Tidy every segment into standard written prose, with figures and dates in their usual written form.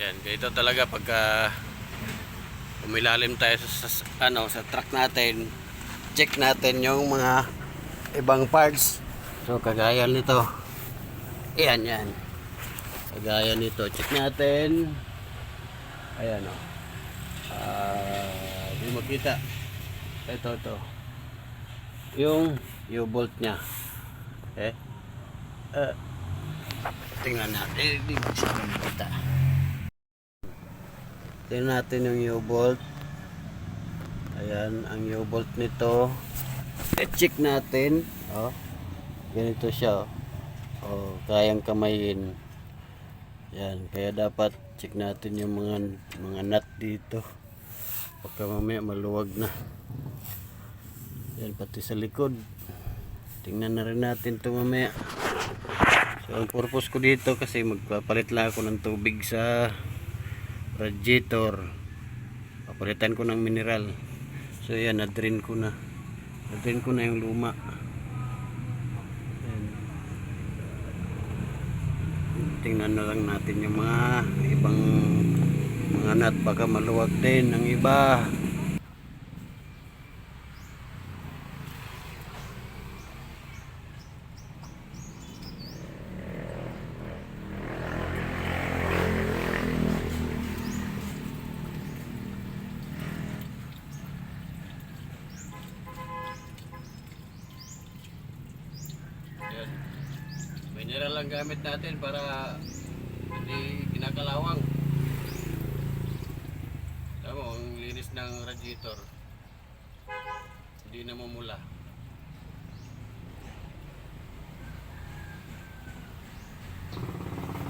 Yan, ganito talaga pagka umilalim tayo sa truck natin, check natin yung mga ibang parts. So kagaya nito. Yan. Kagaya nito, check natin. Ayan o. Hindi makita. Ito. Yung U-bolt nya. Okay. Tingnan natin. Hindi ko siya makita. Tingnan natin yung U-bolt. Ayan, ang U-bolt nito. Check natin. Ganito siya. Kayang kamayin. Yan, kaya dapat check natin yung mga nut dito. Pagka mamaya maluwag na. Yan, pati sa likod. Tingnan na rin natin ito mamaya. So, ang purpose ko dito kasi magpapalit lang ako ng tubig sa radiator. Papalitan ko ng mineral. So, yan, na-drain ko na. Na-drain ko na yung luma. Tingnan na lang natin yung mga ibang mga nut, baka maluwag din ang iba. Mineral lang gamit natin para hindi kinakalawang. Tama, ang linis ng radiator. Hindi na mamula.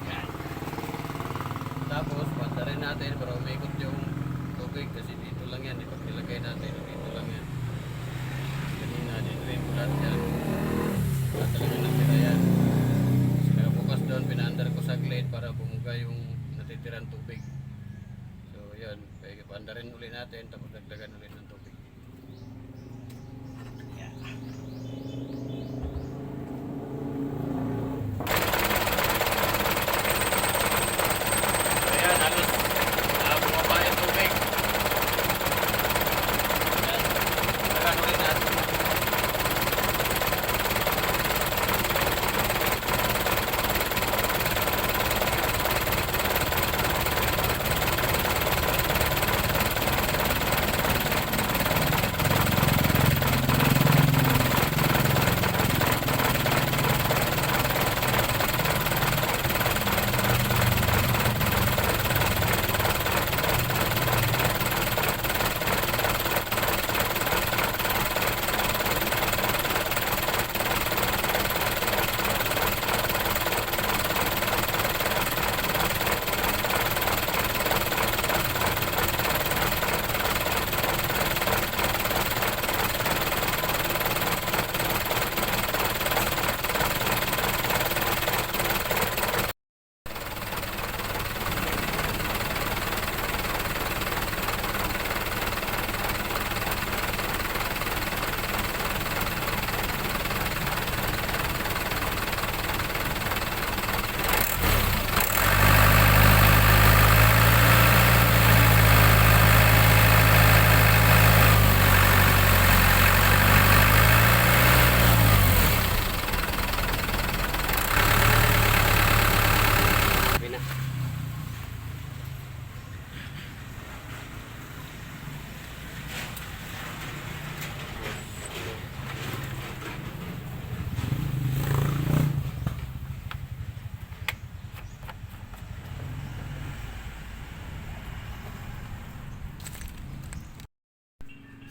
Yan. Tapos, panta rin natin para umikot yung tubig kasi dito lang yan. Pag nilagay natin, dito lang yan. Kanina, dito rin ulat yan. Wala talaga natira yan. Bukas doon, pinaandar ko sa glade para bumuga yung natitirang tubig. So yun, paandarin ulit natin tapos dagdagan ulit ng tubig. Yeah. So yan, halos bumaba yung tubig. Yan, dagdagan ulit natin.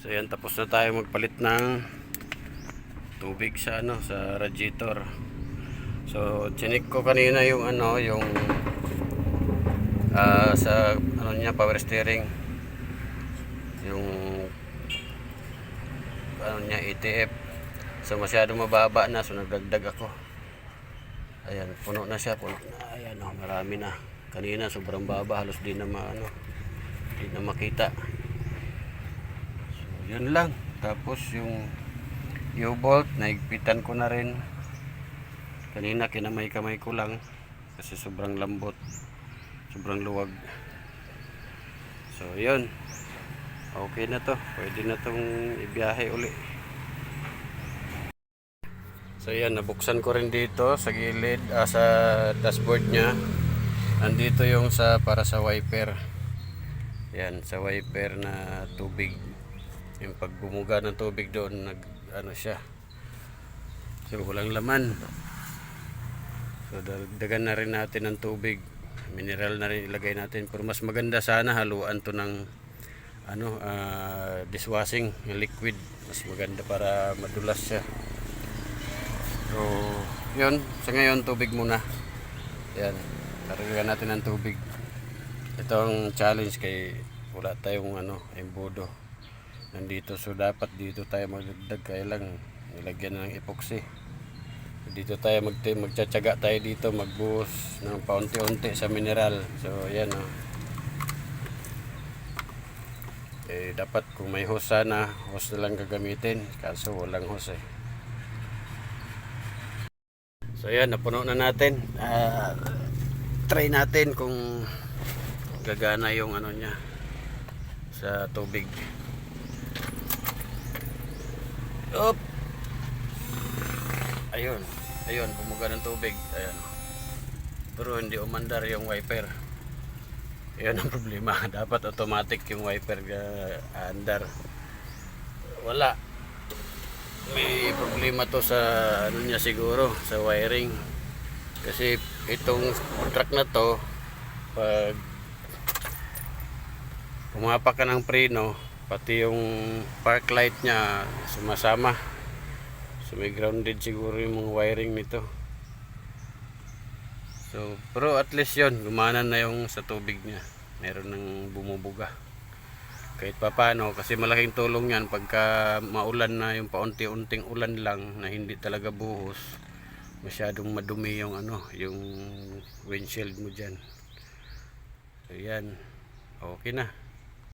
So yan, tapos na tayo magpalit ng tubig sa sa radiator. So chinik ko kanina yung sa niya, power steering. Yung niya, ETF. So masyado mababa na, so nagdagdag ako. Ayan, puno na siya, puno na. Ayan, marami na. Kanina sobrang baba, halos di na makita. Yun lang. Tapos yung U-bolt, naigpitan ko na rin. Kanina kinamay-kamay ko lang kasi sobrang lambot. sobrang luwag. So yun, okay na to, pwede na tong ibiyahe uli. So yan, nabuksan ko rin dito sa gilid, sa dashboard nya. Andito yung para sa wiper. Yan, sa wiper na tubig. Yung pag bumuga ng tubig doon, ano siya. So walang laman. So dagdagan na rin natin ng tubig. Mineral na rin ilagay natin. Pero mas maganda sana haluan to ng dishwashing liquid. Mas maganda para madulas siya. So yun, sa ngayon tubig muna. Yan, karagdagan natin ng tubig. Ito ang challenge kay wala tayong embudo nandito, so dapat dito tayo magdagdag, kaya lang nilagyan na ng epoxy. Dito tayo magtsatsaga tayo dito, magbuhos ng paunti-unti sa mineral. So yan dapat kung may hose sana, hose na lang gagamitin, kaso walang hose eh. So yan, napuno na natin. Try natin kung gagana yung niya sa tubig. Up. Ayun, bumuga ng tubig. Ayun. Pero hindi umandar yung wiper. Ayun ang problema. Dapat automatic yung wiper andar. Wala. May problema to sa niya siguro, sa wiring. Kasi itong truck na to, pag pumapak ka ng preno, pati yung park light nya sumasama. So may grounded siguro yung mga wiring nito. So pero at least yon, gumana na yung sa tubig nya. Meron nang bumubuga. Kahit papano, kasi malaking tulong yan pagka maulan na, yung paunti-unting ulan lang na hindi talaga buhos, masyadong madumi yung yung windshield mo dyan. So yan, okay na.